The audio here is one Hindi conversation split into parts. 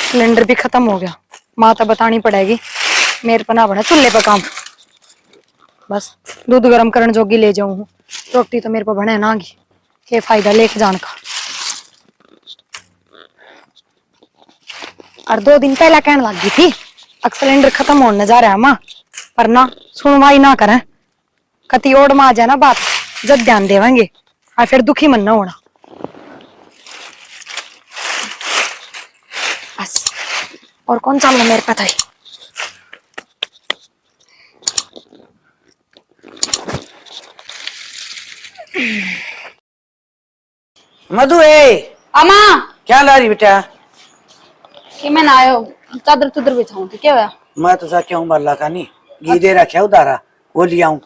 सिलेंडर भी खत्म हो गया। माँ तो बतानी पड़ेगी, मेरे पर ना बना चूल्हे पर काम। बस दूध गर्म करने जोगी ले जाऊं, रोटी तो मेरे पर बने ना गी, के फायदा लेके जान का। और 2 दिन पहला कहने लगी थी अब सिलेंडर खत्म होने जा रहा है माँ, पर ना सुनवाई ना करें। कति ओड में आ जाए ना बात, जब ध्यान देवेंगे और फिर दुखी मन ना होना। बस और कौन चलना मेरे पता है। मधु है अम्मा क्या ला रही बेटा? कि मैं ना आयो चादर चुदर बिछाऊं थी क्या हुआ? मैं तो जा क्यों बल्ला का नहीं घी दे रखा उधारा वो लिया हूँ।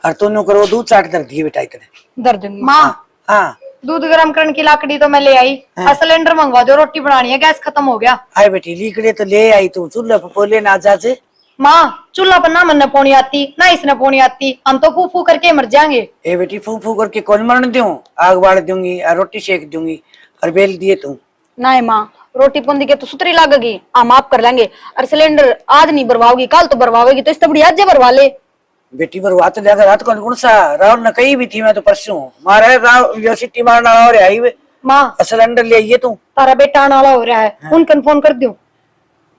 और तूने करो दूध चाट कर दिए बेटा इतने दर्द माँ। हाँ दूध गर्म करने की लाकड़ी तो मैं ले आई, और सिलेंडर मंगवा दो, रोटी बनानी है, गैस खत्म हो गया। आए बेटी लीकड़े तो ले आई तू चूल्हे पर पोले ना जा से। माँ चूल्हा पर ना मन पौनी आती ना इसने पौनी आती, हम तो फू फू करके मर जाएंगे। ए बेटी फू फू करके कौन मरने दूं? आग बाड़ दूंगी और रोटी सेक दूंगी और बेल दिए तू। नहीं माँ, रोटी पुंदी के तो सुतरी लगेगी, हम आप कर लेंगे। और सिलेंडर आज नहीं भरवाओगी कल तो भरवाओगी, तो इससे बढ़िया आज भरवा ले। बेटी पर बात लेकर रात कौन सा राहुल ने कही भी थी, मैं तो परसों मारा राव यो सिटी मारना और आई वे माँ सिलेंडर ले आइए तू। तारा बेटा आने वाला हो रहा है, उनकन फोन कर दूं।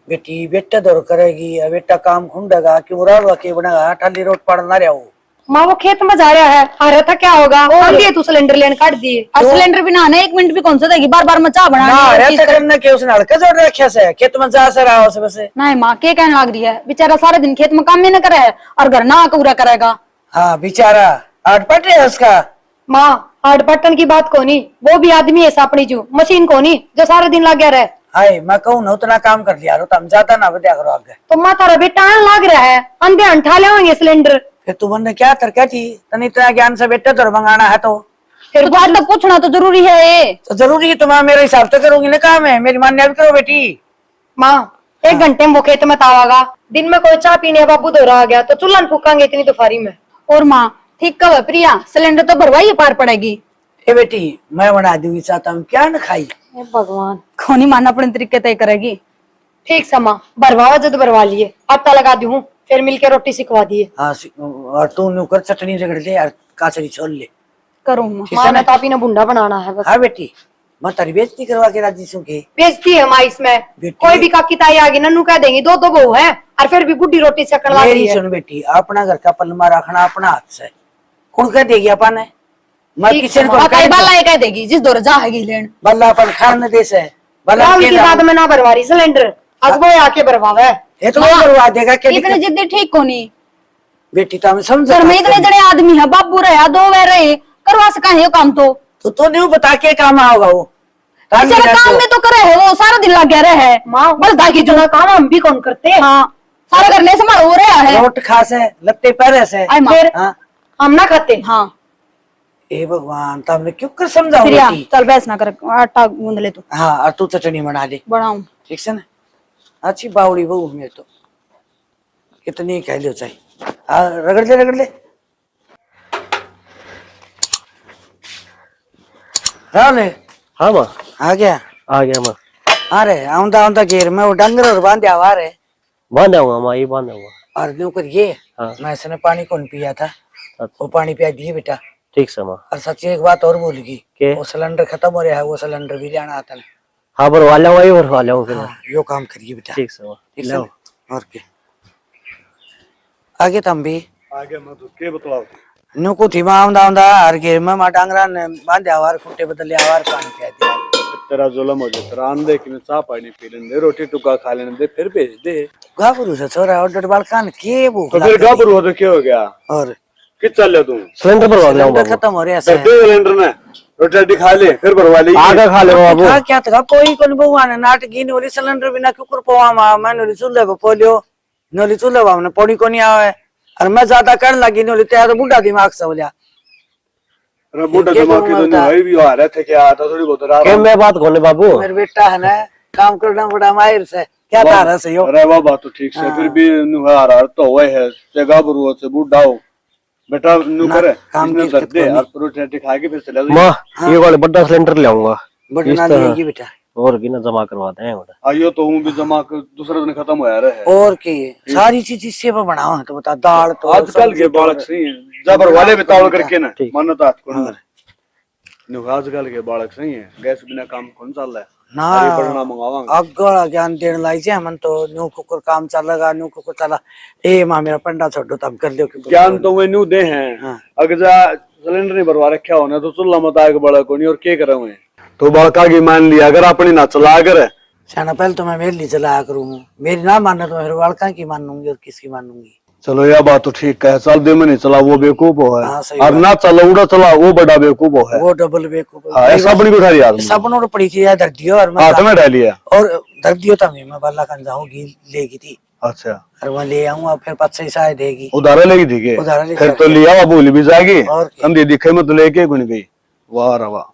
बेटी बेटा दौड़ करेगी और बेटा काम खुंडेगा क्यों राहुल के बनेगा ठाली रोट पड़ना रहा हो। माँ वो खेत में जा रहा है, आ रहा था क्या होगा, और दिए तू सिलेंडर लेने काट दिए। और सिलेंडर भी नहाने 1 मिनट भी कौन सा देगी, बार बार में चाह ना बनानी रहता करना के उसने हड़का जोड़ रखा से खेत में जा से रहा हो से। नहीं माँ के कहने लग रही है, बेचारा सारे दिन खेत में काम ही न करे है और घर ना पूरा करेगा। हाँ बेचारा आटपट है उसका। माँ हार्ड बटन की बात को नहीं, वो भी आदमी है सापड़ी जो मशीन को नहीं जो सारे दिन लग गया रहे। हाय मैं कहूँ ना उतना काम कर लिया तो हम ज्यादा ना बता करो आगे। तो माँ तारा बेटा आने लग रहा है, अंधे अंठा लेंगे सिलेंडर। फिर तू मैंने क्या तरक्या थी तने इतना ज्ञान से बेटा तो मंगाना है तो फिर बात तो पूछना तो जरूरी है ये। तो जरूरी है तुम्हारा मेरे हिसाब से करूंगी ना काम है मेरी मान्य भी करो बेटी। माँ 1 घंटे में वो खेत में तावागा, दिन में कोई चाय पीने बाबू दो रहा गया तो चूल्हा फूकांगे इतनी दोपहरी में। और माँ ठीक कब है प्रिया, सिलेंडर तो भरवाई पार पड़ेगी। ए बेटी मैं बना दूंगी चाहता हूँ क्या न खाई। भगवान खोनी माना अपने तरीके तय करेगी। ठीक समा भरवावा जब भरवा लिए, आटा लगा दूं फिर मिलके रोटी सिखवा दिए। हाँ और तू नुकर चटनी रगड़ ले और काचरी छोल ले करो माँ। माँ ने तापी ने बुंडा बनाना है बस। हाँ बेटी मैं तारी बेइज्जती करवा के राजी सू के बेचती है माँ इसमें, कोई भी काकी ताई आगे नन्नू कह देंगी 2 बहू है और फिर भी बुढ़ी रोटी सेकने लग रही मेरी है। सुन बेटी अपना घर का पलमा रखना अपना हाथ से कौन कह देगी अपन है मैं किचन को बाला कह देगी जिस दौर जाएगी लेन बल्ला अपन खाने दे से बल्ला की बाद में ना भरवा रही सिलेंडर, अब वो आके भरवावे ये तो भरवा देगा क्या इतने जिद्दी ठीक को नहीं बेटी तो हमें समझ घर में इतने जने आदमी है, बाबू रहे 2 वे रहे करवा सका है काम तो नहीं बता के काम होगा वो बेचारा काम में तो करे है वो सारा दिन लग गया रहे माँ बस दागी जो काम हम भी कौन करते हैं। हाँ सारा घर ले संभाल हो रहा है, रोट खा से लत्ते पैरे से फिर हाँ हम ना खाते। हाँ ए भगवान तो हमने क्यों कर समझाओ प्रिया बेटी। चल बहस ना कर, आटा गूंद ले तू। हाँ और तू चटनी बना दे बनाऊं ठीक से ना अच्छी बावड़ी बहू मेरे तो कितनी कह लो चाहिए। हाँ रगड़ ले राहुल हाँ माँ आ गया माँ। अरे आउंदा आउंदा घेर में वो डंगर और बांधे आ रहे बांधा हुआ माँ, ये बांधा हुआ। और न्यू कर ये हाँ। मैं इसने पानी कौन पिया था वो पानी पिया दिए बेटा। ठीक से माँ। और सच्ची एक बात और भूल गई के वो सिलेंडर खत्म हो रहा है, वो सिलेंडर भी लेना आता है। हाँ भरवा ले वही भरवा ले फिर। हाँ, यो काम करिए बेटा ठीक से माँ। ठीक है और क्या आगे तम भी आगे मत के बतलाओ न्यू को थी आउंदा आउंदा हर घेर में मां डांगरा ने बांधे आवार खुट्टे बदले आवार पानी पिया दिया। तेरा जुल्म हो जाए तेरा आंधे कि चाह पानी पी लेने दे रोटी टुका खा लेने दे फिर भेज दे। गाबरू से छोरा और डटबाल कान के भूख तो फिर गाबरू हो तो क्या हो गया और किस चल ले तू सिलेंडर भरवा ले सिलेंडर खत्म हो रहा है दे सिलेंडर ने रोटी खा ले फिर भरवा ले आगे खा ले बाबू। हाँ क्या था कोई कोई बहुआ ने नाटकी नोली सिलेंडर बिना कुकर पवा मा मैं नोली चूल्हे पे पोलियो नोली चूल्हे पे हमने पौड़ी को नहीं आवे और मैं ज्यादा करने लगी नोली तैयार बुढ़ा दिमाग से बोलिया। अरे बुढ़ा दिमाग की तो नहीं भी आ रहे थे क्या आता थोड़ी बहुत रात के मैं बात कोने बाबू मेरे बेटा है ना काम करना बड़ा माहिर से क्या तारा से यो। अरे वाह बात तो ठीक से फिर भी नुहार तो हुए है से गाबरू से बुढ़ा हो बेटा नु करे काम कर दे और रोटी खा के फिर चले माँ। ये वाले बड़ा सिलेंडर ले आऊंगा बटना देगी बेटा और की ना जमा करवाते हैं उधर। आइयो तो हूँ भी जमा कर दूसरे दिन खत्म होया रहे। और की सारी चीज इससे पर बनाओ है तो बता दाल तो आजकल के बालक सही है, जबर वाले भी तावल करके ना ठीक। मानो तो आजकल के बालक सही है, गैस बिना काम कौन चल रहा है। ना अरे पढ़ना मंगावांगे अगला ज्ञान देने लाई जे मन तो न्यू कुकर काम चलेगा न्यू कुकर चला ए मां मेरा पंडा छोड़ो तब कर लियो ज्ञान तो वे न्यू दे हैं। हाँ। अगर जा सिलेंडर नहीं भरवा रखा होना तो चूल्हा मत आग बड़ा को नहीं और क्या करे हुए तो बड़का की मान लिया अगर अपनी ना चला कर शाना पहले तो मैं मेरे लिए चलाया करूँ मेरी ना मानना तो मेरे वालका की मानूंगी और किसकी मानूंगी। चलो यह बात तो ठीक है, चल दे में नहीं चला वो बेवकूफ है हाँ, सही और ना चला उड़ा चला वो बड़ा बेवकूफ है। वो डबल बेवकूफ हाँ, ऐसा बड़ी बिठा यार सबनों पड़ी थी यार दर्द दियो और मैं हाथ में डाल लिया। और दर्द दियो था मैं बाला कन जाऊंगी लेगी थी अच्छा और वहाँ ले आऊंगा फिर 5 शायद देगी उधारा लेगी थी के उधारा लेगी। फिर तो लिया भूल भी जाएगी और क्या? अंधी दिखे में तो लेके गुन गई। वाह रे वाह।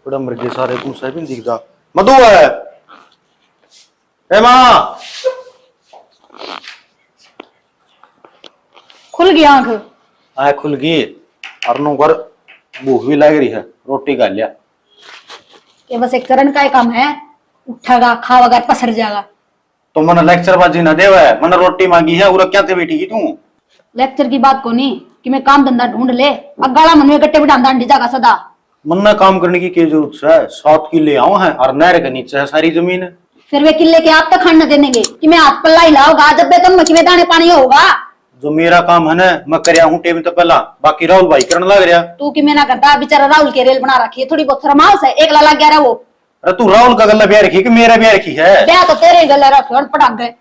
बड़ा मर्गे सारे तू सही नहीं दिखता मधु है ए मां खुल गई आंख। आए खुल गई अरनों कर भूख भी लग रही है रोटी खा लिया ये बस एक चरण का ही काम है, उठेगा खावागा पसर जाएगा। तो मन लेक्चर बाजी ना देवा है मन रोटी मांगी है उरा क्या ते बैठी की तू लेक्चर की बात को नहीं कि मैं काम धंधा ढूंढ ले अगाड़ा मन में गट्टे बिठा डांडी जागा सदा। मन में काम करने की क्या जरूरत है 7 किले आओ है और नहर के नीचे है सारी जमीन। फिर वे किले के आप तक खाना देने कि मैं हाथ पल्ला हिलाऊंगा जब बे तुम में दाने पानी होगा। जो मेरा काम है ना मैं करया हूँ टेम तो पहला बाकी राहुल भाई करने लग रहा। तू कि मैं ना करता बेचारा राहुल के रेल बना रखी है थोड़ी बहुत शर्माओ है एक लाला गया रहा वो। अरे तू राहुल का गला ब्याह रखी कि मेरा ब्याह रखी है ब्याह तो तेरे गले रखे और पटाक गए।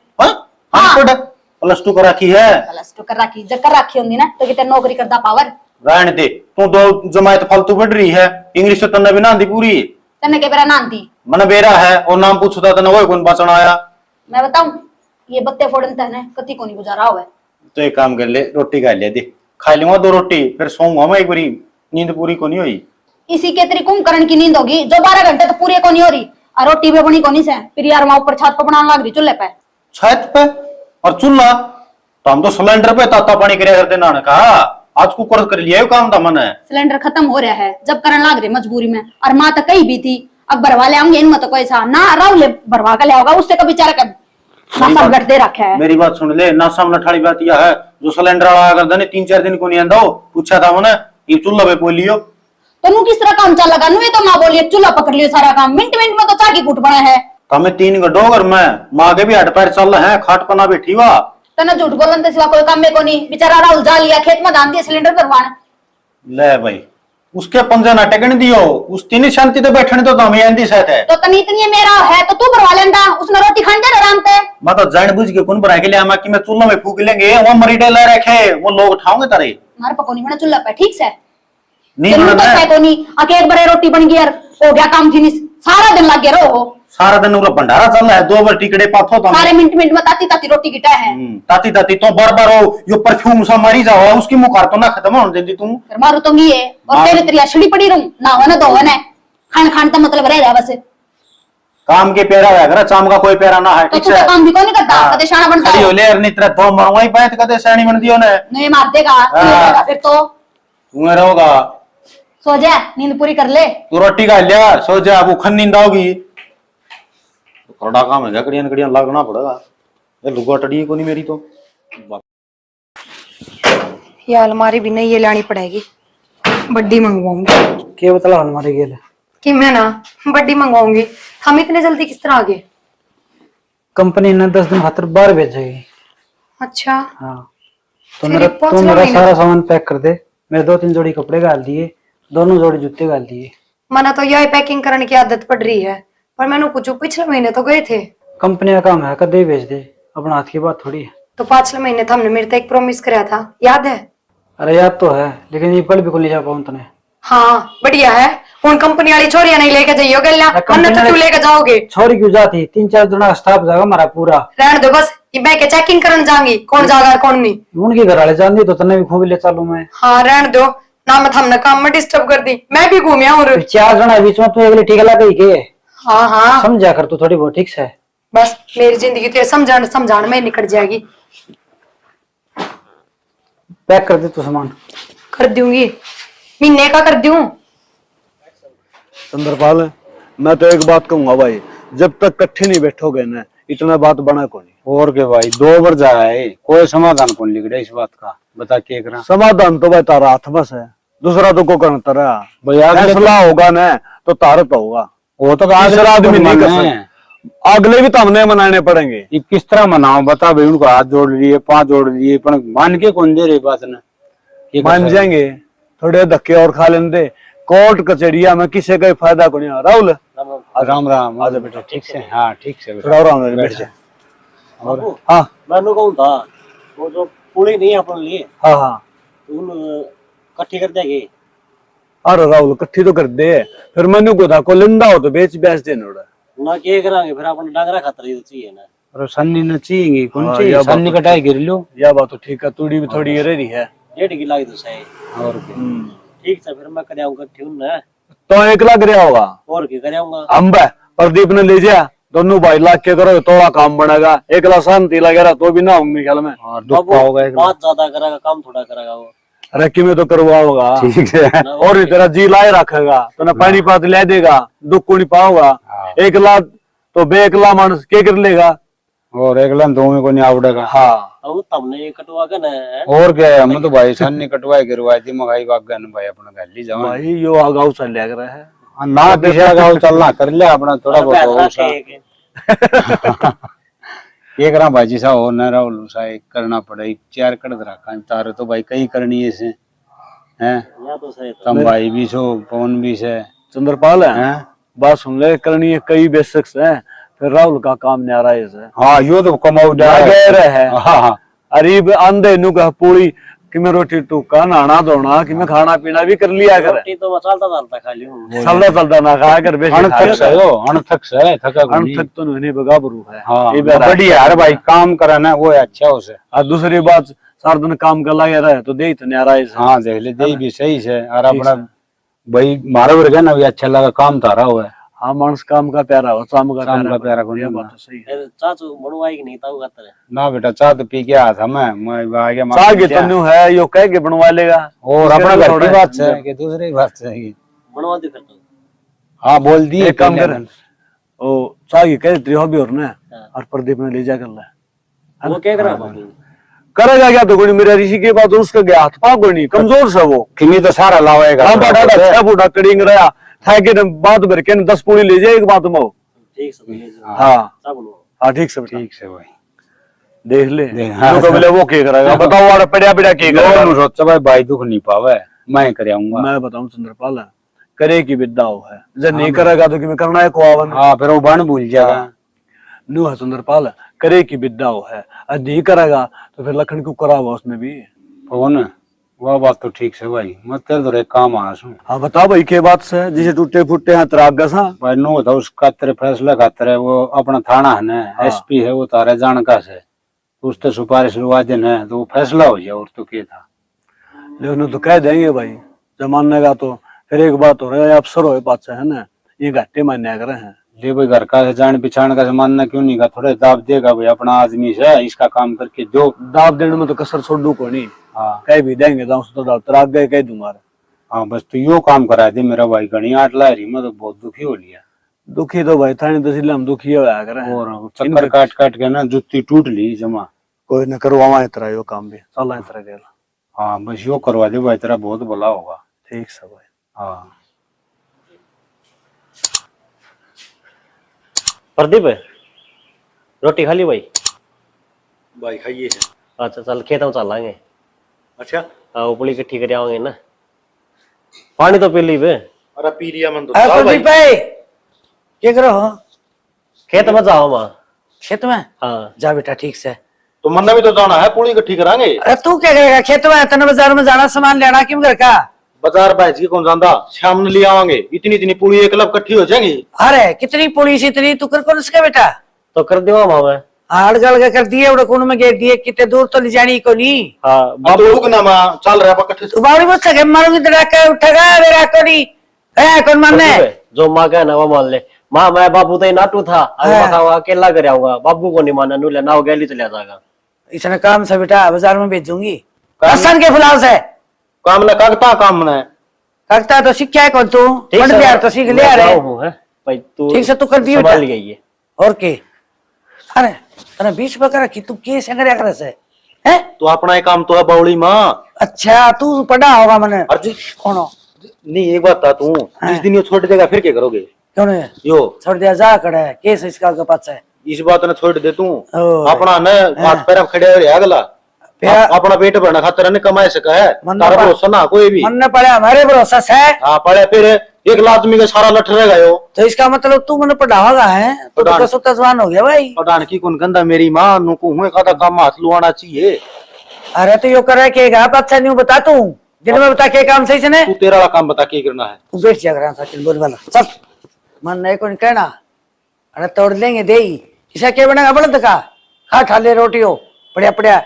प्लस 2 कर रखी है प्लस 2 कर रखी जब कर रखी होंगी ना तो कितने नौकरी करता पावर रहने दे तू दो जमायत फालतू बढ़ रही है इंग्लिश तो तन्ने भी ना आंदी पूरी तन्ने के बेरा नान थी मन बेरा है और नाम पूछता था वो कौन बचन आया। मैं बताऊं ये बत्ते फोड़न तहने कति को नहीं गुजारा हुआ है। तो एक काम कर ले रोटी खा ले दे खा लूंगा 2 रोटी फिर सोऊंगा मैं एक बारी नींद पूरी को नहीं हुई। इसी के तेरी कुंभकर्ण की नींद होगी जो 12 घंटे तो पूरी को नहीं हो रही और रोटी भी बनी को नहीं से फिर यार वहां ऊपर छत पर बनाने लग रही चूल्हे पे छत पे और चूल्हा तो हम तो सिलेंडर पे ताता पानी करे करते ना कहा आज कुकर कर लिया काम था मन है। सिलेंडर खत्म हो रहा है जब करने लग रहे मजबूरी में और माँ तो कहीं भी थी अब भरवा ले आऊंगे इनमें तो कोई सा ना राहुल भरवा के ले होगा उससे कभी बेचारा का नासा गट दे रखा है। मेरी बात सुन ले ना सामने ठाड़ी बात यह है जो सिलेंडर वाला अगर दने 3-4 दिन को नहीं आंदा पूछा था मैंने ये चूल्हा पे बोल लियो तो नु किस तरह काम चल लगा नु ये तो माँ बोलिए चूल्हा पकड़ लियो सारा काम मिनट मिनट में तो चाकी कूट बना है। हमें 3 घंटों घर में माँ के भी हट पैर चल रहे हैं खाट पना बैठी हुआ तना झूठ बोलन सिवा कोई काम में को नहीं बेचारा राहुल जा लिया खेत में धान दिया सिलेंडर भरवाने ले भाई उसके पंजे ना टेकने दियो उस तीन शांति तो बैठने तो हमें आंदी साथ है तो तनी इतनी मेरा है तो तू भरवा लेंदा उसने रोटी खान दे आराम से। मैं तो जान बुझ के कौन बना के लिया कि मैं चूल्हा में फूक लेंगे वो मरी डेला रखे वो लोग उठाओगे तारे मार पकोनी बना चूल्हा पे ठीक से नहीं तो है को नहीं आके एक बार रोटी बन गई यार हो गया काम फिनिश सारा दिन लग गया रहो सारा दिन उरा भंडारा चल रहा है 2 बार टिकड़े पाथो तो सारे मिनट मिनट में ताती ताती रोटी गिटा है ताती ताती तो बार बार हो यो परफ्यूम सा मारी जाओ उसकी मुखार तो ना खत्म होने देती तू फिर मारू तो ये और तेरे तेरी अछड़ी पड़ी रहूं ना होना दो होना खान खान का मतलब रह रहा बस काम के पेरा है अगर चाम का कोई पेरा ना है तो ठीक तू है काम भी कौन करता कदे शाना बनता खड़ी है हो ले नहीं तेरा तो मरवाई बैठ कदे सैनी बन दियो ने नहीं मार देगा फिर तो तू रहोगा सो जा नींद पूरी कर ले तू रोटी खा लिया सो जा भूखन नींद आओगी थोड़ा काम है कड़ियां कड़ियां लगना पड़ेगा ये लुगा टड़ी को नहीं मेरी तो ये अलमारी भी नहीं ये लानी पड़ेगी बड्डी मंगवाऊंगी क्या बतला हमारे गेल कि मैं ना बड्डी मंगवाऊंगी। हम इतने जल्दी किस तरह आ गए? कंपनी ने 10 दिन खातर बाहर भेजेगी। अच्छा हाँ तो मेरा सारा सामान पैक कर दे मेरे 2-3 जोड़ी कपड़े डाल दिए 2 जोड़ी जूते डाल दिए। मना तो यही पैकिंग करने की आदत पड़ रही है पर मैंने पूछो पिछले महीने तो गए थे। कंपनी का काम है कदे भेज दे अपना हाथ की बात थोड़ी है। तो पिछले महीने तो हमने मेरे तो एक प्रॉमिस कराया था याद है? अरे याद तो है लेकिन ये पल भी को ले जा पाऊं तने। हाँ बढ़िया है उन कंपनी वाली छोरियां नहीं लेके जाइयो गल्ला वरना तो तू लेके जाओगे। छोरी क्यों जाती 3-4 जना स्टाफ जाएगा हमारा पूरा रहने दो बस ये मैं के चेकिंग करने जाऊंगी कौन जाएगा कौन नहीं। उनके घर वाले जान दी तो तने भी खूब ले चलू मैं। हाँ रहने दो ना मत हमने काम में डिस्टर्ब कर दी मैं भी घूमिया और 4 जना बीच में तू अगले ठीक लगा ही के। हाँ हाँ समझा कर तू थोड़ी बहुत ठीक से बस मेरी जिंदगी तो समझाने में निकल जाएगी। पैक कर दे तू सामान कर दूंगी महीने का कर दूं। चंद्रपाल मैं तो एक बात कहूंगा भाई, जब तक इकट्ठे नहीं बैठोगे ना इतना बात बना को नहीं। और के भाई 2 बार जा है, कोई समाधान कौन लिख रहा इस बात का, बता के करा। समाधान तो भाई तारा हाथ में है, दूसरा तो को करना तारा भाई अगले फैसला होगा ना तो तारा तो होगा। वो तो दूसरा आदमी नहीं कर मनाने सकता, अगले भी तो हमने मनाने पड़ेंगे। ये किस तरह मनाओ बता भाई, उनको हाथ जोड़ लिए, पांव जोड़ लिए, पर मान के कौन दे रही बात ना, मान जाएंगे, थोड़े धक्के और खा लेंगे, कोर्ट कचहरिया में किसी का फायदा को नहीं। राहुल राम राम, आजा बेटा ठीक से। हाँ ठीक से थोड़ा और बैठ जा। हाँ मैंने कहूँ था वो जो पुली नहीं है अपन लिए हाँ हाँ उन इकट्ठी कर देंगे। अरे राहुल इकट्ठी तो कर दे, फिर मैंने को था को लिंदा हो तो बेच दे नोड़ा ना क्या करांगे फिर अपन डांगरा खातर ही तो चाहिए ना। और सन्नी न चाहिए कौन हाँ, चाहिए, यह बात सन्नी तो कटाई गिर लो। यह बात तो ठीक है, तूड़ी भी थोड़ी रह रही है। 1.5 किलो की तो सही। और क्या ठीक है फिर मैं कर आऊंगा ठीक ना। तो 1 लाख रहा होगा और क्या कर आऊंगा। हम प्रदीप ने ले जा, दोनों भाई लाख के करो थोड़ा काम बनेगा। 1 लाख शांति लगेगा तो भी ना होंगे ख्याल में। और दुख पाओगे बात ज्यादा करेगा काम थोड़ा करेगा वो। रक्की में तो करवाओगा ठीक है। और भी तेरा जी लाए रखेगा तो ना पानी पात ले देगा, दुख को नहीं पाओगा। 1 लाख तो 1 लाख मानस के कर लेगा। और 1 लाख 2 में को नहीं आवड़ेगा। हाँ अब तुमने ये कटवा के ना और क्या है, हम तो भाई सन्नी कटवाई गिरवाई थी मगाई वागन भाई अपना घर ली जाओ भाई यो आगाऊ चल लिया कर रहा है ना, किसी गाँव चलना कर लिया अपना थोड़ा बहुत। ये करा भाजी सा हो न राहुल सा एक करना पड़े, 4 कड़ रखा तारे तो भाई कई करनी है से हैं। या तो सही तो तुम भाई भी सो, पवन भी से, चंद्रपाल है हैं। बात सुन ले, करनी है कई बेसिक है, फिर राहुल का काम नहीं आ रहा है। हाँ यो तो कमाऊ है हाँ हाँ अरीब आंधे नु कह पूरी कि मैं रोटी टूका नहाना धोना कि मैं खाना पीना भी कर लिया कर। रोटी तो मैं चलता खाली हूँ। चलता चलता ना खाया कर बेशक अनथक से हो, अनथक से थका को नहीं। अनथक तो नहीं बगाबरू है। हाँ ये भी रहा। बढ़िया यार भाई, काम कराना वो है अच्छा उसे। और दूसरी बात सारा दिन काम कर लगे रहे तो दे तो नहीं आ रहा है। हाँ देख ले दे भी सही से। और अपना भाई मारा वर्ग है ना भी अच्छा लगा, काम तारा हुआ है। हाँ मानस काम का प्यारा हो, शाम का प्यारा को ये नहीं बात तो सही है। चाचू बनवाई कि नहीं ताऊ खातर ना बेटा चाह तो पी के आया था मैं आ गया चाह के तन्नू है यो कह के बनवा लेगा। और अपना घर की बात है कि दूसरी बात है। बनवा दे फिर तो। हाँ बोल दिए एक काम कर, ओ चाह के कह रही हॉबी और ना और प्रदीप ने ले जा कर ला। वो क्या करा करेगा क्या तो कोई मेरा ऋषि के बाद उसका गया हाथ पाँव कोई नहीं, कमजोर से वो किमी तो सारा लावेगा। हाँ बड़ा अच्छा बूढ़ा कड़िंग रहा था कि बात भर के 10 पूरी ले जाए एक बात में। ठीक से ले जाओ। हाँ सब बनवा। हाँ ठीक से बेटा, ठीक से भाई देख ले हाँ, तो बोले वो क्या करेगा बताओ, वाला पड़ा पड़ा क्या करेगा। सोचा भाई भाई दुख नहीं पावे मैं कर आऊंगा। मैं बताऊं चंद्रपाल करे की विद्या हो है, जब नहीं करेगा तो कि मैं करना है को आवन। हाँ फिर वो बन भूल जाएगा। नु है चंद्रपाल करे की विद्या हो है, और नहीं करेगा तो फिर लखन को करा हुआ उसने भी। फोन वो बात तो ठीक से भाई, मैं तेरे तो एक काम आया हूँ। हाँ बताओ भाई के बात से जिसे टूटे फूटे हैं तराग गसा भाई नो था उसका तेरे फैसला खातर है, वो अपना थाना है ना एसपी है वो तारे जानका से उससे सुपारिश लुआ देना है तो वो फैसला हो जाए। और तो क्या था लेकिन तो कह देंगे भाई जब मानेगा तो फिर एक बात हो रहा है अफसर हो बात से है ना, ये घाटे मान्या कर रहे हैं। ले भाई घर का से जान पहचान का से मानना क्यों नहीं का, थोड़े दाब देगा भाई अपना आदमी से इसका काम करके दो। दाब देने में तो कसर छोड़ू को नहीं, हाँ कह भी देंगे तो दाब तराग गए कह दूंगा। हाँ बस तो यो काम करा दे मेरा भाई, घनी आट ला रही मैं तो बहुत दुखी हो लिया। दुखी तो भाई थाने तहसील हम दुखी होया कर रहे हैं। और चक्कर काट काट के ना जुत्ती टूट ली जमा। कोई न करवावा इतना यो काम भी चला इतना गया। हाँ बस यो करवा दे भाई, तेरा बहुत भला होगा। ठीक से भाई। हाँ प्रदीप रोटी खा ली भाई? भाई खाइए है। अच्छा चल खेत में चलांगे। अच्छा हाँ उपली इकट्ठी कर आओगे ना, पानी तो पी ली बे। अरे पी लिया मन तो प्रदीप भाई क्या करो हो? खेत में जाओ माँ। खेत में हाँ जा बेटा ठीक से। तो मन भी तो जाना है, पूरी इकट्ठी करांगे। अरे तू क्या करेगा खेत में, तने बाजार में जाना सामान लेना क्यों घर का? बाजार भाई जी कौन जानता, शाम में ले आवांगे। इतनी इतनी पूरी एक लब इकट्ठी हो जाएंगी। अरे कितनी पुलिस इतनी तू कर कौन इसका बेटा? तो कर दियो माँ मैं। हाड़ गल के कर दिए उड़े कौन में गेट दिए, कितने दूर तो ले जानी को नहीं। हाँ बाबू रुक ना माँ, चल रहा है इकट्ठे। तू बावड़ी मत सके मारूंगी तो डाका उठेगा मेरा को नहीं है कौन मानने। जो माँ कहे ना वो मान ले। माँ मैं बाबू तो नाटू था, अकेला कर आऊंगा, बाबू को नहीं माना, नू लेना हो गैली चला जाएगा। इसने काम से बेटा बाजार में भेजूंगी राशन के फुलाव से। काम न कागता काम न लगता है तो सीख है कौन तू ठीक पढ़ से बिहार तो सीख ले मैं अरे जाऊं हूं, है भाई तू ठीक से तू कर दियो संभाल बेटा। गई है। और के अरे तने 20 बकरा की तू के संगरिया करे से हैं? तो अपना एक काम तो है बावली माँ। अच्छा तू पढ़ा होगा मने अर्जी कौन हो? नहीं एक बात था तू जिस दिन ये छोड़ देगा फिर क्या करोगे क्यों नहीं यो छोड़ दिया जा करे केस इसका के पास है इस बात ने छोड़ दे तू ओ। अपना न हाथ पैर खड़े हो अगला फिर- अपना पेट भरना खातर ने कमाए सका है मन तारा पा- भरोसा ना कोई भी मन न पड़े हमारे भरोसा से हाँ पड़े फिर एक लाख आदमी का सारा लठ रह गयो तो इसका मतलब तू मने पढ़ावागा है तो पढ़ा- कसो तजवान हो गया भाई। पठान की कौन गंदा मेरी माँ नुकू हुए का काम हाथ लुआना चाहिए अरे तो यो करे के आप अच्छा नहीं बता तू दिन में बता के काम सही से ने तू तेरा वाला काम बता क्या करना है तू बैठ जा करा सचिन बोल वाला चल मन नहीं कौन कहना अरे तोड़ लेंगे दे ही इसे क्या बनेगा बड़द का खा ठाले रोटी हो पड़िया पड़िया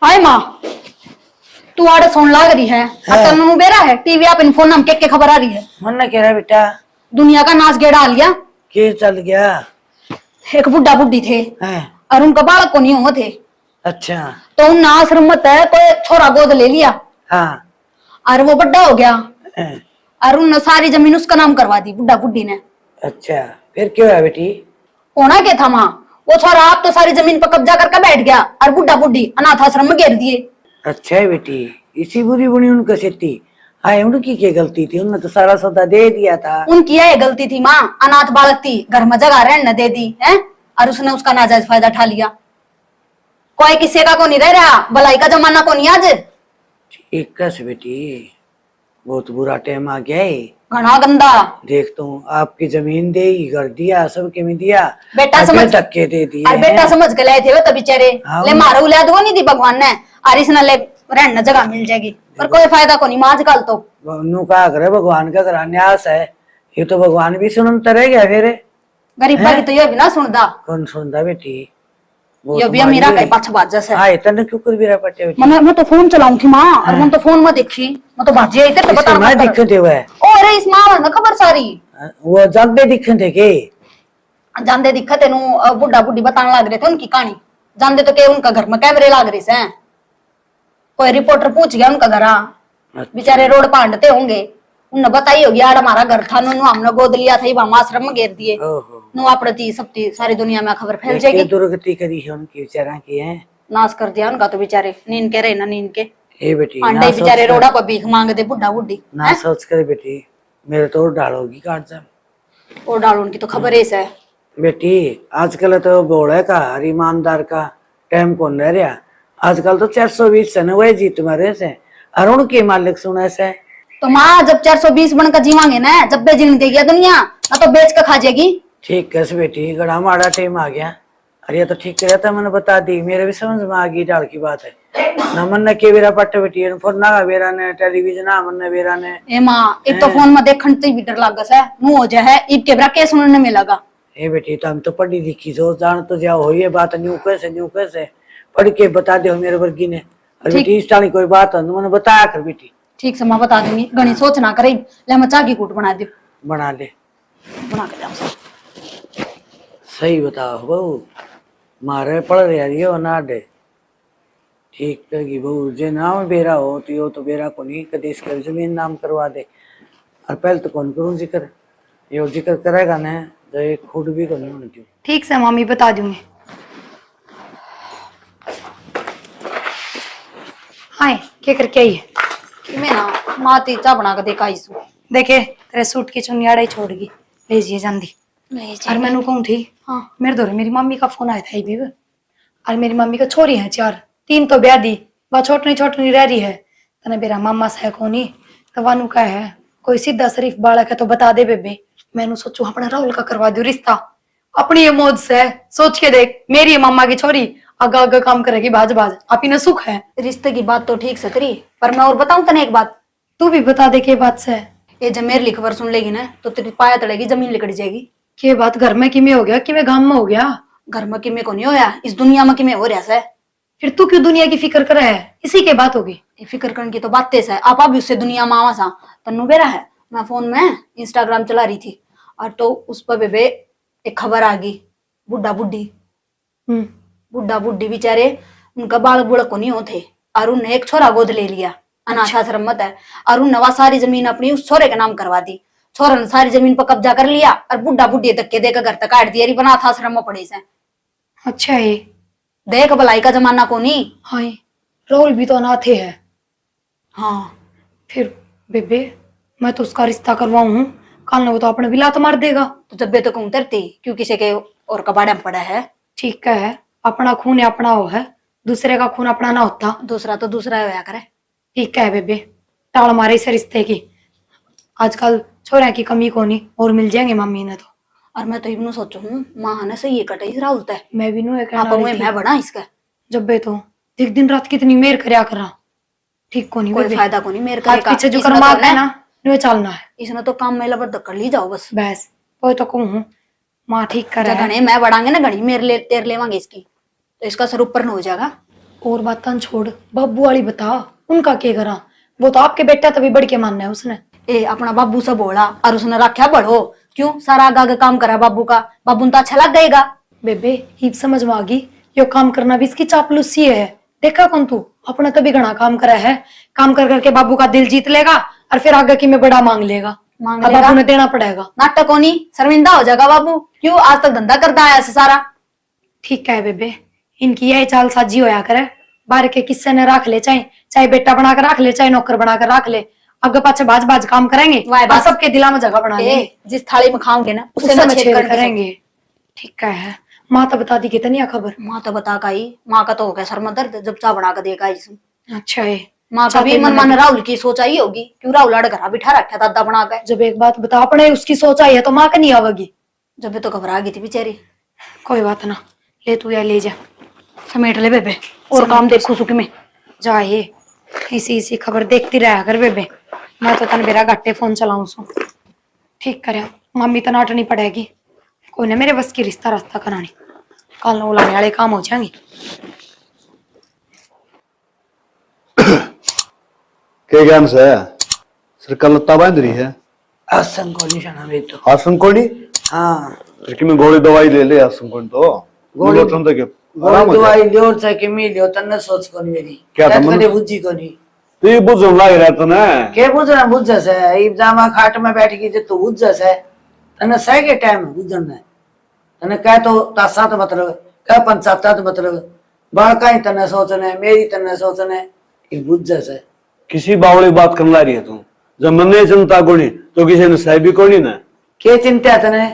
हाय माँ तू आड़े सोन लाग रही है और तन्नू बेरा है टीवी आप इन फोन नाम के खबर आ रही है मन न कह रहा बेटा दुनिया का नाच गेड़ा आ लिया। के चल गया एक बुढ़ा बुढ़ी थे है और उनका बालक को नहीं हुआ थे अच्छा तो उन आश्रम मत है कोई छोरा गोद ले लिया हाँ और वो बड़ा हो गया है, और उन सारी जमीन उसका नाम करवा दी बुढ़ा बुढ़ी ने। अच्छा फिर क्यों है बेटी होना क्या था माँ वो छोरा आप तो सारी जमीन पर कब्जा करके बैठ गया और बुढ़ा बुढ़ी अनाथ आश्रम में घेर दिए। अच्छा है बेटी इसी बुरी बुनी उनको सेती हाँ उनकी क्या गलती थी उन्होंने तो सारा सौदा दे दिया था। उनकी यह गलती थी माँ अनाथ बालक थी घर में जगह रहने दे दी है और उसने उसका नाजायज फायदा उठा लिया। कोई किसी का को नहीं रह रहा भलाई का जमाना को नहीं आज ठीक है बेटी बहुत बुरा टाइम आ गया है घना गंदा। देखता हूँ आपकी जमीन दे ही घर दिया सबके में दिया बेटा आगे समझ धक्के दे दिए और बेटा हैं। समझ के लाए थे वो तो बेचारे हाँ। ले मारो उलाद वो नहीं दी भगवान ने और इसने ले रहने जगह मिल जाएगी पर कोई फायदा को नहीं माँ आजकल तो नु का करे भगवान का घर न्यास है ये तो भगवान भी सुनता रह गया फिर गरीबा की तो ये भी ना सुनता कौन सुनता बेटी ये भी मेरा कहीं पाछा बात जैसे हाँ इतने क्यों कर भी रहा पट्टे बेटी मैं तो फोन चलाऊं थी माँ और मैं तो फोन में देखी मैं तो भाजी आई थे तो बता मैं दिखते हुए और इस माँ ना खबर सारी वो जानते दिखते के जानते दिखा तेनू बुढ़ा बुढ़ी बताने लग रहे थे उनकी कहानी जानते तो के उनका घर में कैमरे लाग रहे से कोई रिपोर्टर पूछ गया उनका घर बेचारे रोड पांडते होंगे उन्हें बताई होगी यार हमारा घर था नु हमने गोद लिया था वहां आश्रम में घेर दिए ओहो नु आपड़ती सबती सारी दुनिया में खबर फैल जाएगी। ये दुर्गति करी है उनकी बेचारा की है नाश कर दिया उनका तो बेचारे नींद के रहे ना नींद के ये बेटी अंडे ना सोच बेचारे कर- रोड़ा पर भीख मांगते बुढ़ा बुढ़ी ना सोच करे बेटी मेरे तो डालोगी काट जा और डालो उनकी तो खबर ऐसा है। बेटी आजकल तो बोले का हर ईमानदार का टाइम कौन रह रहा आजकल तो 420 से वही जीत मारे से अरुण के मालिक सुने से तो माँ जब 420 बनकर जीवांगे ना जब बे जीने देगी दुनिया ना तो बेच कर खा जाएगी। ठीक कैसे बेटी गड़ा माड़ा टाइम आ गया अरे ये तो ठीक रहता मैंने बता दी मेरे भी समझ में आ गई डाल की बात है ना मन ने के बेरा पट्टे बेटी फोन ना बेरा ने टेलीविजन ना मन ने बेरा ने ए माँ एक तो फोन में देखने तो भी डर लगा है मुंह हो जाए ईद के बरा के सुनने में लगा। ए बेटी तो हम तो पढ़ी लिखी जो जान तो जाओ हो ये बात न्यू कैसे पढ़ के बता दे मेरे वर्गी ने अरे बेटी इस टाली कोई बात है तो मैंने बताया कर बेटी ठीक से माँ बता दूंगी घनी सोच ना करे ले मैं चाकी कूट बना दू बना ले बना के जाऊं सही बताओ बहू मारे पड़ रहा ये ना डे ठीक है बहू जे नाम बेरा हो तो यो तो बेरा को नहीं कदे इसका जमीन नाम करवा दे और पहले तो कौन करूँ जिक्र यो जिक्र करेगा ना तो एक खुद भी को नहीं होनी चाहिए। ठीक से मामी बता दूंगी। हाय क्या करके आई है? कि मैं ना माती चा बना के देखा इसू देखे तेरे सूट की चुन्नी आड़े छोड़ गई ले जिए जांदी और मैंने कहूँ थी हाँ मेरे दौरे मेरी मम्मी का फोन आया था भी और मेरी मम्मी का छोरी है 4 3 तो ब्याह दी वह छोटनी रह रही है तने मेरा मामा से कोनी तो वानू का है कोई सीधा शरीफ बालक है तो बता दे बेबे मैंने सोचू अपने राहुल का करवा दू रिश्ता अपनी ये मौज से सोच के देख मेरी मामा की छोरी आगा आगा काम करेगी बाज आप ही सुख है। रिश्ते की बात तो ठीक से करी पर मैं और बताऊं तने एक बात तू भी बता दे के बात से ये जब मेरी खबर सुन लेगी ना तो तेरी पाया तड़ेगी जमीन लिकड़ जाएगी। के बात घर में किमें हो गया किमें गांव में हो गया घर में किमें को नहीं होया इस दुनिया में किमें हो रहा है। फिर तू क्यों दुनिया की फिक्र कर है इसी के बात होगी ये फिक्र करने की तो बात तेज है आप भी उससे दुनिया में आवा सा तन्नू बेरा है मैं फोन में इंस्टाग्राम चला रही थी और तो उस पर बेबे एक खबर आ गई बुढ़ा बुढ़ी बुढ़ा बुढ़ी बेचारे उनका बालक बुड़क को नहीं होते और उन्हें एक छोरा गोद ले लिया अनाथ आश्रम मत है। और उन नवा सारी जमीन अपनी उस छोरे के नाम करवा दी। छोरे ने सारी जमीन पर कब्जा कर लिया और बुढ़ा बुढ़ी धक्के देकर घर तक काट दिया। री अनाथ आश्रम में पड़ी से। अच्छा है। देख भलाई का जमाना को नहीं। हाँ राहुल भी तो अनाथ ही है। हाँ फिर बेबे मैं तो उसका रिश्ता करवाऊं हूँ, कल ना वो तो अपने भी लात मार देगा। तो जब तो कहूं तरती क्यों किसी के और कबाड़े में पड़ा है। ठीक है, अपना खून है अपना हो है, दूसरे का खून अपना ना होता। दूसरा तो दूसरा होया करे। ठीक है बेबे, टाल मारे इस रिश्ते की। आजकल छोरा की कमी को नहीं और मिल जाएंगे मम्मी ने तो। और मैं तो इबनू सोचू हूँ माँ ने सही कटे इस राहुल तय। मैं भी नु आप मैं बड़ा इसका जब बे तो देख दिन रात कितनी मेर करया करा। ठीक को नहीं कोई बेबे, फायदा को नहीं मेरे हाथ पीछे जो कर मारना है ना नु चलना है। इसने तो काम में लबर कर ली जाओ बस। बस वो तो कहूँ माँ ठीक कर जब घने मैं बढ़ांगे ना घड़ी मेरे ले तेर लेवांगे इसकी तो इसका सर ऊपर न हो जाएगा। और बात छोड़, बाबू वाली बता उनका क्या करा। वो तो आपके बेटा तभी बढ़ के मानना है उसने। ए अपना बाबू से बोला और उसने रखा बढ़ो क्यों सारा आगे काम करा बाबू का। बाबू तो अच्छा लग गएगा। बेबे हिप समझ में आ गई, यो काम करना भी इसकी चापलूसी है। देखा कौन तू अपना तभी घना काम करा है, काम कर करके बाबू का दिल जीत लेगा और फिर आगे की में बड़ा मांग लेगा। बाबू ने देना पड़ेगा। नाटक होनी शर्मिंदा हो जाएगा बाबू। क्यों आज तक धंधा करता है ऐसे सारा। ठीक है बेबे, इनकी यही चाल साजी होया करे। बाहर के किस्से ने रख ले, चाहे चाहे बेटा बनाकर रख ले चाहे नौकर बनाकर रख ले, आगे पाछे बाज बाज काम करेंगे और सबके दिला में जगह बना लेंगे। जिस थाली में खाओगे ना उससे छेद करेंगे। ठीक है, माँ तो बता दी कितनी खबर। माँ तो बता का ही माँ का तो हो गया सर में दर्द जब चाह बना कर देगा इसमें। अच्छा है, माँ का भी मन मन राहुल की सोच आई होगी क्यों राहुल घर बिठा रखा था दादा बना कर। जब एक बात बता अपने उसकी सोच आई है तो माँ का नहीं आवेगी। जब तो घबरा गई थी बेचारी। कोई बात ना, ले तू या ले जा समेट ले बेबे और काम देखो सुख में जा। ये इसी इसी खबर देखती रहा कर बेबे। मैं तो तन मेरा घाटे फोन चलाऊं सो ठीक करे। मम्मी तो नाटनी पड़ेगी, कोई ना मेरे बस की रिश्ता रास्ता करानी। कल नो लाने वाले काम हो जाएंगे। के ज्ञान से सर कल लत्ता बांध रही है। आसन को निशाना में तो आसन कोनी। हाँ कि मैं गोली दवाई ले ले आसन कोनी तो गोली तो के गोली दवाई लियो चाहे कि मी लियो तन्ने सोच को नहीं मेरी क्या था कदे बुद्धि को नहीं। तो ये बुझ लाग रहा तो ना के बुझना बुझ से ई जामा खाट में बैठ के जे तू बुझ से तने सह के टाइम बुझना तने कह तो तासा तो मतलब कह पंचायत तो मतलब बालका ही तने सोचने मेरी तने सोचने ई बुझ से किसी बावली बात करने ला रही है तू। जब मन ने चिंता कोनी तो किसी ने सह भी कोनी ना। के चिंता तने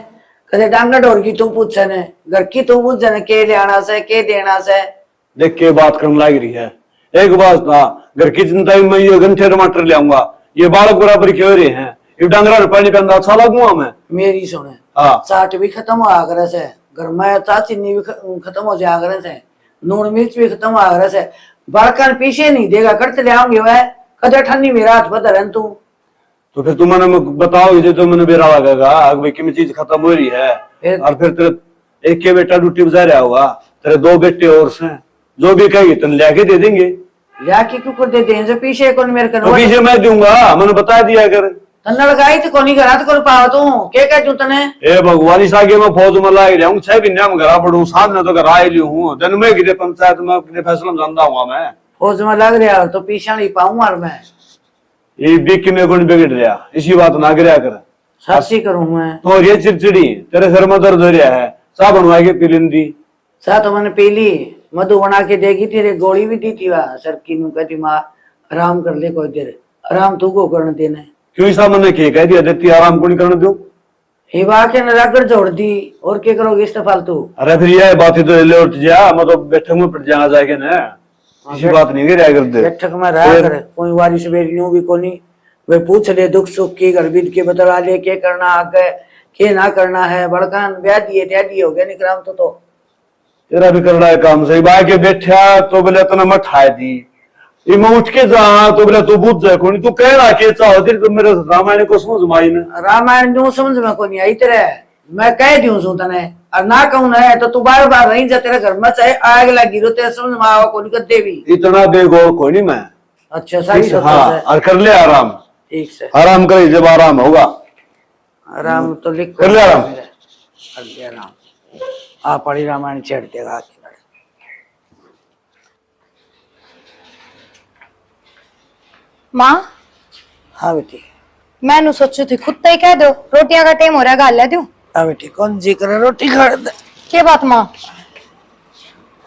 कदे डांगा डोर की तू पूछ ने घर की तू बुझ ने के लेना से के देना से देख के बात करने लग रही है। एक बात था घर की चिंता में मैं ये गंठे टमाटर ले आऊंगा, ये बालक बराबर क्यों रहे हैं, ये डांगरा पानी पे अच्छा लगूंगा मैं। मेरी सुने हाँ चाट भी खत्म हो आगरे से घर में ता चीनी भी खत्म हो जाए आगरे से नून मिर्च भी खत्म हो आगरे से बालका पीछे नहीं देगा करते ले आऊंगे वह कदे ठन्नी मेरा हाथ बदल तू। तो फिर तुम मैंने बताओ जो तो मैंने बेरा लगेगा भाई कि चीज खत्म हो रही है और फिर तेरे एक के बेटा ड्यूटी बजा रहा होगा, तेरे दो बेटे और से जो भी कहेगी तुम लेके दे देंगे। लेके क्यों कर दे दें जो पीछे कौन मेरे तो पीछे मैं दूंगा मैंने बता दिया कर तन्ना लगाई तो कोनी करा तो कर पावा तू के कह तू तने ए भगवान इस आगे मैं फौज में लाई रहूं 6 महीने में घर पड़ू साथ में तो घर आए ली हूं दिन में गिरे पंचायत में अपने फैसला में जानता हुआ मैं फौज में लग रहा तो पीछा नहीं पाऊं और मैं ये बिक में कौन बिगड़ रहा इसी बात ना गिरा कर सासी करूं मैं तो ये चिड़चिड़ी तेरे सर में दर्द हो रहा है सा बनवा के पी लेंदी सा तो मैंने पी ली मधु बना के देगी तेरे गोली भी दी थी वह सर की नु कहती माँ आराम कर ले कोई देर आराम तू को करने देना क्यों सा मैंने कह दिया देती आराम को नहीं करने दो ये बात है रगड़ जोड़ दी और क्या करोगे इस फालतू। अरे फिर यह बात ही तो ले उठ जा मतलब बैठक में पड़ जाना जाएगा ना इसी बात नहीं गिरा कर दे बैठक में रहा कर कोई वारिश बेरियों भी कोनी वे पूछ ले दुख सुख की गर्भित के बदला ले के करना आगे के ना करना है बड़कान ब्याह दिए त्या दिए हो गया निकराम तो तेरा भी करना है काम सही बाय के बैठा तो बोले इतना मत खाए दी मैं उठ के जा तो बोले तू बुझ जाए कोनी तू कह रहा के चाहो तेरे तो मेरे रामायण को समझ माई ना रामायण जो समझ में कोनी आई तेरे मैं कह दूं सू तने और ना कहूं ना तो तू बार बार रही जा तेरे घर में चाहे आग लगी रो तेरे समझ में आवा कोनी कर देवी इतना बेगौर कोई नहीं मैं। अच्छा सही सोचा हाँ और कर ले आराम ठीक से आराम करे जब आराम होगा आराम तो लिख कर ले आराम कर ले आराम आ पड़ी रामायण छेड़ देगा माँ हाँ बेटी। मैंने सोचू थी खुद तो ही कह दो रोटियां का टाइम हो रहा गाल दूं। हाँ बेटी, कौन जी करे रोटी खा दे। के बात माँ?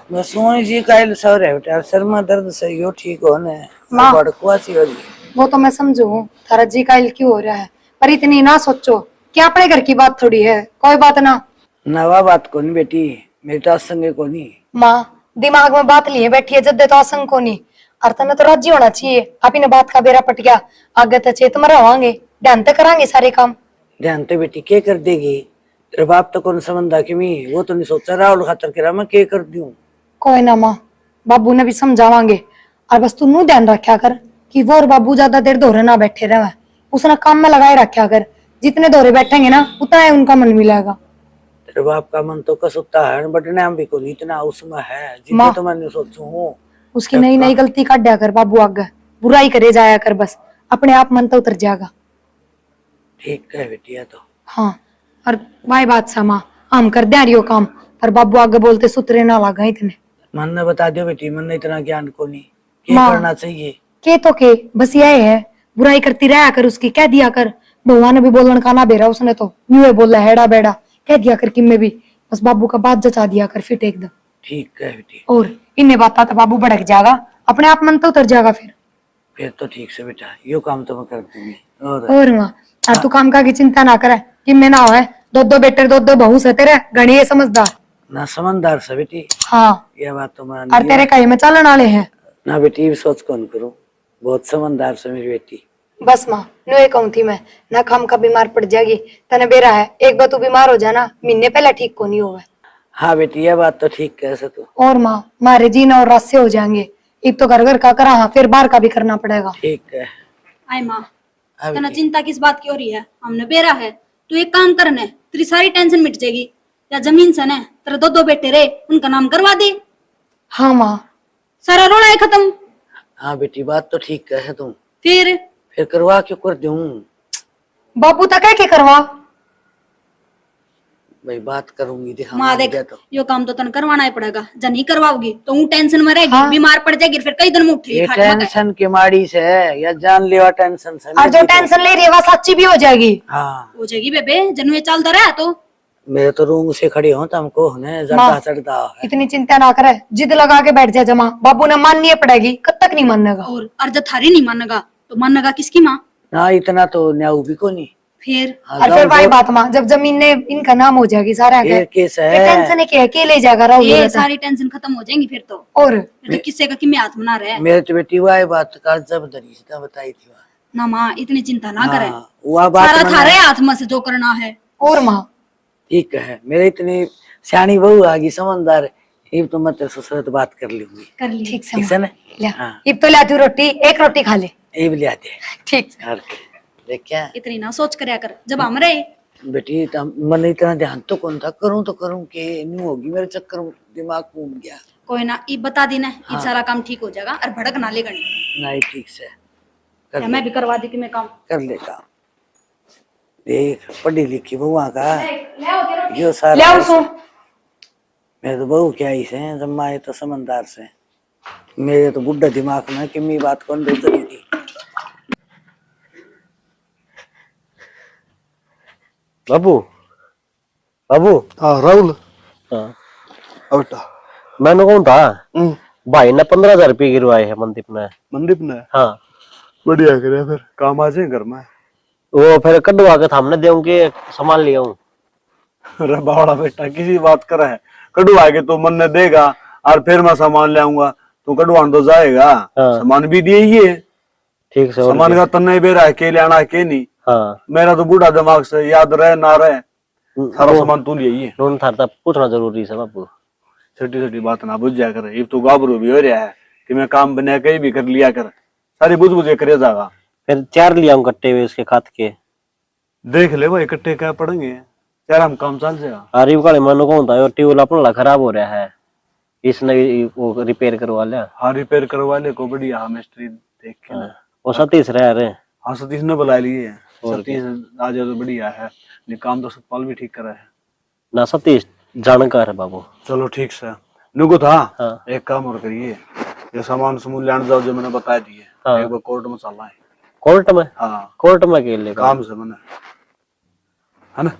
बस वही जी कायल सो रहे बेटा, सर में दर्द सही हो ठीक हो ने, माँ। बड़कुआ सी हो रही। वो तो मैं समझू हूँ थारा जी का क्यों हो रहा है, पर इतनी ना सोचो कि अपने घर की बात थोड़ी है। कोई बात ना नवा बात को नहीं बेटी, मेरी तो संगे को नहीं। माँ, दिमाग में बात लिए बैठी है जद्दे तो आसंग को नहीं। अर्थन तो राजी होना चाहिए। आप ने बात का बेरा पट गया, आगे तो चेत में रहोगे, ध्यान तो करांगे सारे काम। ध्यान तो बेटी के कर देगी, तेरे बाप तो कौन समझदा कि मैं वो तो नहीं सोचा राहुल खातर के मैं के कर दूं। कोई ना माँ, बाबू ने भी समझावांगे। और बस तू नू ध्यान रखा कर कि वो और बाबू ज्यादा देर दोहरे ना बैठे रहे, उसने काम में लगाए रखा कर। जितने दोहरे बैठेंगे ना उतना है उनका मन मिलेगा। तेरे बाप का मन तो कसुत्ता है, बट नाम भी को नहीं इतना उसमें है जितने माँ। तो मैंने सोचू हूँ। उसकी नई नई गलती काट कर बाबू आगे बुराई करे जाया कर, बस अपने आप मन तो उतर जाएगा। ठीक है बेटी है तो। हाँ, और वाई बात सा माँ, हम कर दे रियो काम, पर बाबू आगे बोलते सुतरे ना लागा इतने। मन ने बता दियो बेटी, मन ने इतना ज्ञान को नहीं क्या माँ। करना चाहिए। के तो के बस यही है, बुराई करती रहा कर उसकी, कह दिया कर। भगवान ने भी बोलन का ना बेरा, उसने तो न्यू है बोला हेड़ा बेड़ा, कह दिया कर कि मैं भी बस बाबू का बात जचा दिया कर फिट एकदम। ठीक है बेटी। और इन्हें बात तो बाबू भड़क जाएगा, अपने आप मन तो उतर जाएगा फिर तो ठीक से बेटा, यो काम तो मैं कर दूंगी। और माँ, और तू काम का की चिंता ना करे कि मैं ना हो दो दो बेटे दो दो बहू से तेरे गणी है समझदार ना समझदार से बेटी, हाँ, ये बात तो मैं और तेरे कहीं में चलन वाले हैं ना बेटी, ये सोच कौन करूं, बहुत समझदार से मेरी बेटी। बस माँ, नु ये कहूँ थी मैं ना खाम का बीमार पड़ जाएगी, तने बेरा है एक बार तू बीमार हो जाना महीने पहले ठीक को नहीं होगा। हाँ बेटी ये बात तो ठीक कैसे तू। और माँ, मारे जीना और रास्ते हो जाएंगे, एक तो घर घर का करा हाँ, फिर बाहर का भी करना पड़ेगा। ठीक है। आय माँ, हाँ तना बेटी। चिंता किस बात की हो रही है? हमने बेरा है, तू एक काम करने, तेरी सारी टेंशन मिट जाएगी। या जमीन से ने तेरे दो दो बेटे रे, उनका नाम करवा दे, हाँ माँ, सारा रोना है खत्म। हाँ बेटी बात तो ठीक कहे तुम, फिर करवा क्यों कर दूं। बापू तक है के करवा। भाई बात करूंगी देखा माँ देख, तो। यो काम तो तन करवाना ही पड़ेगा, जब नहीं करवाओगी तो हूँ टेंशन में रहेगी, हाँ। बीमार पड़ जाएगी, फिर कई दिन में उठेगी ये खाट में। टेंशन के माड़ी से है या जान लेवा टेंशन से और जो टेंशन ले रही है वो सच्ची भी हो जाएगी। हाँ हो जाएगी बेबे, जन्म चलता रहा तो। मेरे तो रूम से खड़ी हो तुमको है जड़ता माँ, चढ़ता है। इतनी चिंता ना करे, जिद लगा के बैठ जा जमा, बाबू ने माननी पड़ेगी, कब तक नहीं मानेगा। और जब थारी नहीं मानेगा तो मानेगा किसकी माँ? ना इतना तो न्याऊ भी को नहीं। फिर और फिर भाई बात माँ, जब जमीन ने इनका नाम हो जाएगी सारा ये केस है। टेंशन है कि अकेले जाएगा राहुल ये रहता है। सारी टेंशन खत्म हो जाएंगी फिर तो। और फिर तो किससे का कि मैं हाथ बना रहे मेरे तो बेटी वह बात कर जब दरी सीधा बताई थी वह। ना माँ, इतनी चिंता ना करे, हाँ, वह बात सारा मैंने- थारे हाथ में से जो करना है। और माँ, ठीक है, मेरे इतनी सियानी बहू आ गई समझदार, ये तो मैं तेरे ससुर से बात कर लूंगी। कर ली ठीक से ठीक से माँ, ना। ले हाँ इब तो लाती हूँ रोटी, एक रोटी खा ले। ये भी ले आते ठीक से। देख क्या इतनी ना सोच करया कर, जब हम रहे बेटी मन इतना ध्यान तो कौन था, करूं तो करूं के नहीं होगी, मेरे चक्कर में दिमाग घूम गया। कोई ना, ई बता दी ना, ई हाँ। सारा काम ठीक हो जाएगा और भड़क ना ले गणी। नहीं ठीक से कर मैं भी करवा दी कि मैं काम कर ले काम। देख पढ़ी लिखी बहुआ का यो सारा ले आओ सो। मेरे तो बहू क्या ही से जम्मा है तो समझदार से, मेरे तो बुढ़ा दिमाग में किम्मी बात कौन दे रही थी। बाबू बाबू। हाँ राहुल। हाँ अब बेटा मैंने कौन था भाई ने 15,000 रुपये गिरवाए है मंदीप ने। मंदीप ने? हाँ बढ़िया करे, फिर काम आ जाए घर में। वो फिर कटवा के थामने देंगे, सामान लिया हूँ। अरे बावड़ा बेटा किसी बात कर है, कड़वा के तो मन ने देगा और फिर मैं सामान ले आऊंगा, तू कड़वान तो जाएगा। हाँ। सामान भी दिए ही है, ठीक से। सामान का तन्ने बेरा है, के ले आना के नहीं। हाँ मेरा तो बूढ़ा दिमाग से याद रहे ना रहे, सारा सामान तू ले ही नून थारता पूछना जरूरी है बाबू। छोटी छोटी बात ना बुझ जाया कर, ये तो गाबरू भी हो रहा है कि मैं काम बना कहीं भी कर लिया कर, सारी बुझ बुझे करे जागा। फिर 4 लिया हूँ कट्टे हुए इसके खात के। देख ले भाई इकट्ठे क्या पड़ेंगे यार, हम काम चल जाएगा। अरे काले मन कौन था, ट्यूबवेल अपना खराब हो रहा है, इसने वो रिपेयर करवा लिया। हाँ रिपेयर करवा ले को बढ़िया, हाँ मिस्त्री देख के ना। वो 37 रह रहे। हाँ सतीश ने बुला लिए है, और सतीश आ जाए तो बढ़िया है, ये काम तो सतपाल भी ठीक करा है ना। 37 जानकार है बाबू। चलो ठीक से नुको था। हाँ। एक काम और करिए, ये सामान समूह लेने जाओ जो मैंने बता दिए। हाँ। एक बार कोर्ट में चलना है। कोर्ट में? हाँ कोर्ट में के लिए काम से मैंने, है ना?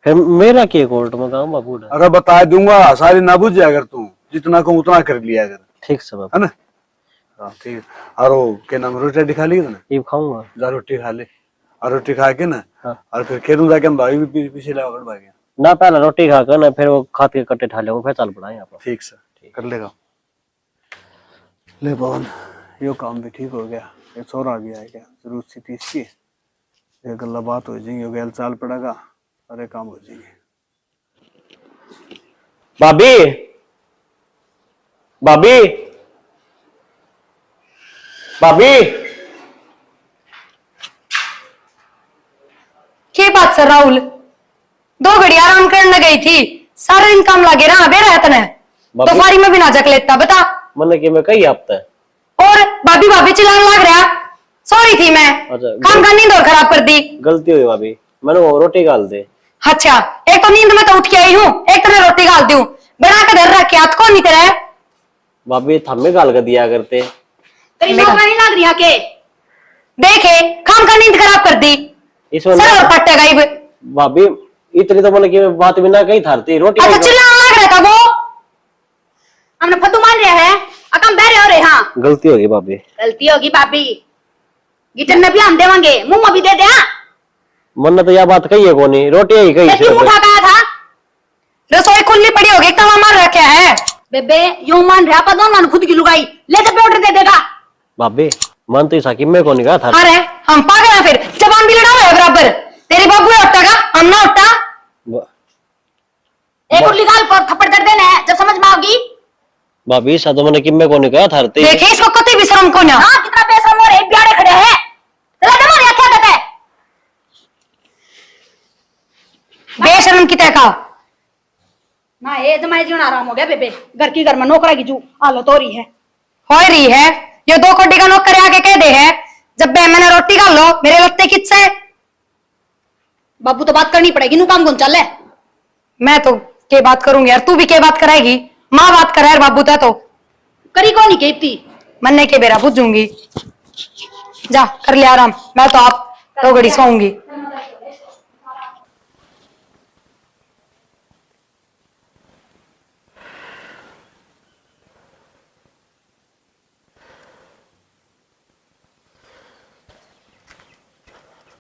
फिर मेरा के कोर्ट में काम बाबू ने? अगर बता दूंगा सारी ना बुझ जाए, अगर तू जितना कहूँ उतना कर लिया अगर, ठीक से बाबू। है ना? हाँ ठीक है। और वो क्या नाम, रोटी खा ली तूने? ये खाऊंगा। जा रोटी खा ले, और रोटी खा के ना, हाँ। और फिर खेलूं जाके हम भाई भी पीछे लगा भागे। ना पहले रोटी खा कर ना फिर वो खाद के कट्टे ठा लेंगे, फिर चल पड़ा यहाँ पर। ठीक सर, कर लेगा। ले पवन, यो काम भी ठीक हो गया। ये छोरा आ गया है क्या, जरूरत सी थी इसकी। ये गल्ला बात हो जाएंगी, गैल चाल पड़ेगा, सारे काम हो जाएंगे। भाभी, भाभी, भाभी, के बात सर राहुल, 2 घड़ी आराम करने गई थी, सारा दिन काम लगे रहा बे रहता ने, बाबू। तो फारी में भी ना जक लेता बता। मैंने कि मैं कही हफ्ता और भाभी भाभी चिल्लाने लग रहा, सॉरी थी मैं, अच्छा, काम का नींद और खराब कर दी। गलती हुई भाभी, मैंने वो रोटी गाल दे। अच्छा, एक तो नींद में तो उठ के आई हूँ, एक तो मैं रोटी गाल दूं, बना के धर रखी हाथ को नहीं तेरे। भाभी थम्मे गाल कर दिया करते। तेरी नौकरानी लग रही है के? देखे काम का नींद खराब कर दी, इसमें सर और पट्टे गायब। भाभी इतनी तो मैंने कि बात भी ना कही थारती रोटी। अच्छा चिल्लाने लग रहा था वो, हमने फतू मान रहा है, अकम बहरे हो रहे। हाँ गलती होगी भाभी, गलती होगी भाभी, गिटन में भी हम देवांगे, मुंह में भी दे दे। हाँ मन तो यह बात कही है कोनी, रोटी ही कही क्यों उठा पाया था? रसोई खुली पड़ी होगी, तवा मार रखा है। बेबे यूं मान रहा पता ना खुद की लुगाई ले जा, ऑर्डर दे देगा। भाभी मन तो साकिब में कोनी कहा था। अरे हम पागल हैं, फिर जबान भी लड़ा हुआ है बराबर। तेरी बाबू उठता का, हम ना उठता। एक उर्ली गाल पर थप्पड़ दे देना है जब समझ में आओगी। भाभी सा तो मैंने किम में कोनी कहा थारती। देखे इसको कति भी शर्म को ना। हाँ कितना बेशरम हो रहे, ब्याड़े खड़े हैं। चला जमा क्या कहते हैं? बेशरम की तय ना ये जमाए जीना आराम हो गया बेबे, घर की घर में नौकरा की जू हालत हो रही है। हो रही है, ये 2 कोटी का नौकर आके कह दे है, जब बे मैंने रोटी खा लो मेरे लत्ते किससे। बाबू तो बात करनी पड़ेगी, नू काम कौन चल है? मैं तो के बात करूंगी यार, तू भी के बात कराएगी। माँ बात करे यार बाबू था तो करी कौन नहीं कहती। मन्ने के बेरा पूछूंगी। जा कर ले आराम, मैं तो आप 2 घड़ी सोऊंगी।